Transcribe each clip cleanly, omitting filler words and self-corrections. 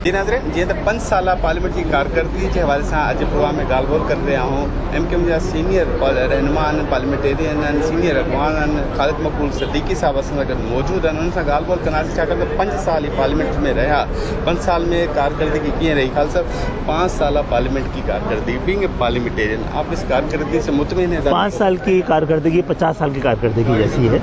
जी नाज़रीन, जी 5 साल पार्लियामेंट की कारकर्दगी के हवाले से अॼु प्रोग्राम में ॻाल्हि ॿोल करे रहा हूँ। MKM जा सीनियर रहनुमा पार्लियामेंटेरियन सीनियर अॻवान ख़ालिद मक़बूल सिद्दीकी साहब असां सां गॾु मौजूदु आहिनि। उन्हनि सां ॻाल्हि ॿोल कंदासीं, छाकाणि त 5 साल ही पार्लियामेंट में रहा। 5 साल में कारकर्दगी कीअं रही? ख़ालिद साहब, 5 साल पार्लियामेंट की कारकर्दगी, बीइंग ए पार्लियामेंटेरियन, आप इस कारकर्दगी से मुतमिन हैं? 5 साल की कारकर्दगी 50 साल की कारकर्दगी जैसी है।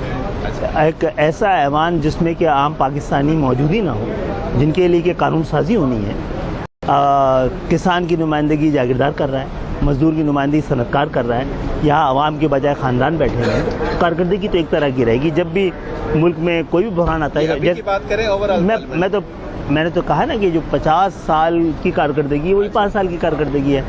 एक ऐसा ऐवान जिसमें कि आम पाकिस्तानी मौजूद ही ना हो, जिनके लिए कि कानून साजी होनी है। किसान की नुमाइंदगी जागीरदार कर रहा है, मजदूर की नुमाइंदगी सनतकार कर रहा है, यहाँ आवाम के बजाय ख़ानदान बैठे हैं। कारकर्दगी तो एक तरह की रहेगी। जब भी मुल्क में कोई भी बहरान आता है, अभी की बात करें ओवरऑल, मैंने तो कहा ना कि जो 50 साल की कारकर्दगी वही 5 साल की कारकर्दगी है।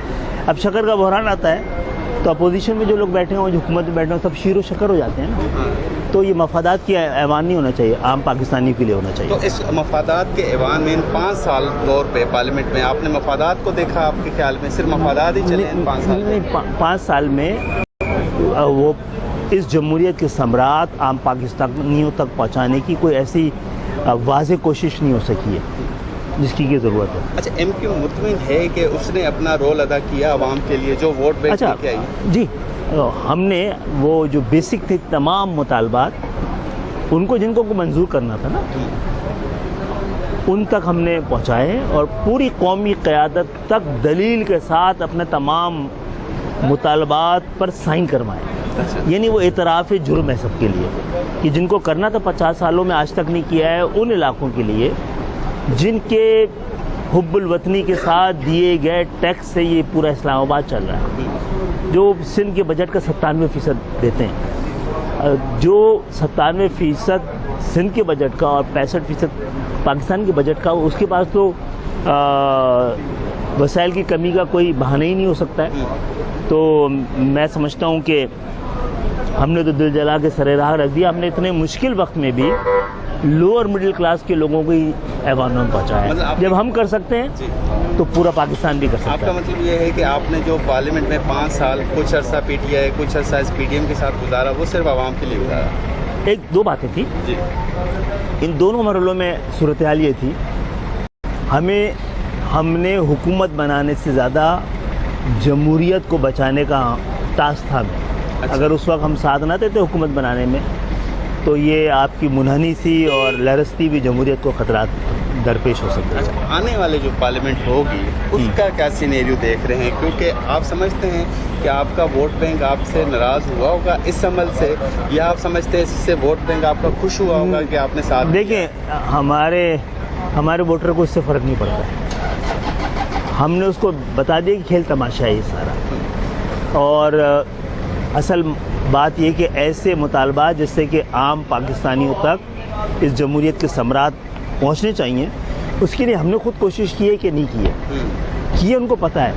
अब शक्कर का बहरान आता है तो अपोजिशन में जो लोग बैठे हैं, जो हुकूमत में बैठे हैं, सब शीरो शक्कर हो जाते हैं ना। तो ये मफादात की ऐवान नहीं होना चाहिए, आम पाकिस्तानी के लिए होना चाहिए। तो इस मफादात के ऐवान में इन 5 साल दौर पे पार्लियामेंट में आपने मफादात को देखा? आपके ख्याल में सिर्फ मफादात ही चले इन 5 साल में? 5 साल में वो इस जमहूरियत के सम्राट आम पाकिस्तानियों तक पहुँचाने की कोई ऐसी वाज़ेह कोशिश नहीं हो सकी है जिसकी की ज़रूरत है। अच्छा, MKM मुतमिन है कि उसने अपना रोल अदा किया आवाम के लिए, जो वोट बैंक लेके आई? जी, हमने वो जो बेसिक थे तमाम मुतालबात उनको जिनको को मंजूर करना था ना, उन तक हमने पहुँचाए और पूरी कौमी क़यादत तक दलील के साथ अपने तमाम मुतालबात पर साइन करवाएं। यानी वो एतराफ़ जुर्म है सबके लिए कि जिनको करना था 50 सालों में आज तक नहीं किया है। उन इलाकों के लिए जिनके हुब्बुल वतनी के साथ दिए गए टैक्स से ये पूरा इस्लामाबाद चल रहा है, जो सिंध के बजट का 97% देते हैं, जो 97% सिंध के बजट का और 65% पाकिस्तान के बजट का, उसके पास तो वसाइल की कमी का कोई बहाना ही नहीं हो सकता है। तो मैं समझता हूँ कि हमने तो दिल जला के सरे राह रख दिया। हमने इतने मुश्किल वक्त में भी लोअर मिडिल क्लास के लोगों को ही ऐवान में पहुँचाया है। मतलब जब हम कर सकते हैं तो पूरा पाकिस्तान भी कर सकता है। आपका मतलब ये है कि आपने जो पार्लियामेंट में 5 साल कुछ अर्सा PTI कुछ अर्सा PDM के साथ गुजारा, वो सिर्फ आवाम के लिए गुजारा? 1-2 बातें थी जी। इन दोनों मरहलों में सूरत हाल ये थी, हमने हुकूमत बनाने से ज़्यादा जमहूरियत को बचाने का टास्क था। अच्छा। अगर उस वक्त हम साथ ना देते हुकूमत बनाने में, तो ये आपकी मुनहनी सी और लरसती भी जमहूरियत को खतरा दरपेश हो सकता है। अच्छा, आने वाले जो पार्लियामेंट होगी उसका क्या सिनेरियो देख रहे हैं? क्योंकि आप समझते हैं कि आपका वोट बैंक आपसे नाराज़ हुआ होगा इस अमल से, या आप समझते हैं इससे वोट बैंक आपका खुश हुआ होगा कि आपने साथ? देखिए, हमारे वोटर को इससे फ़र्क नहीं पड़ता। हमने उसको बता दिया कि खेल तमाशा है ये सारा। और असल बात ये कि ऐसे मुतालबात जिससे कि आम पाकिस्तानियों तक इस जमहूरियत के सम्राट पहुंचने चाहिए, उसके लिए हमने खुद कोशिश की है कि नहीं की है। उनको पता है।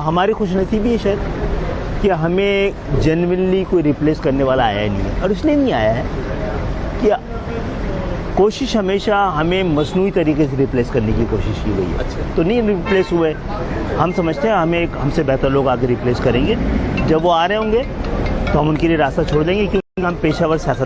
हमारी खुशनसीबी है शायद कि हमें जेन्युइनली कोई रिप्लेस करने वाला आया ही नहीं है। और इसलिए नहीं आया है कि कोशिश हमेशा हमें मसनूई तरीके से रिप्लेस करने की कोशिश की गई है। अच्छा। तो नहीं रिप्लेस हुए। हम समझते हैं हमसे बेहतर लोग आगे रिप्लेस करेंगे। जब वो आ रहे होंगे तो हम उनके लिए रास्ता छोड़ देंगे, क्योंकि हम पेशावर सियासत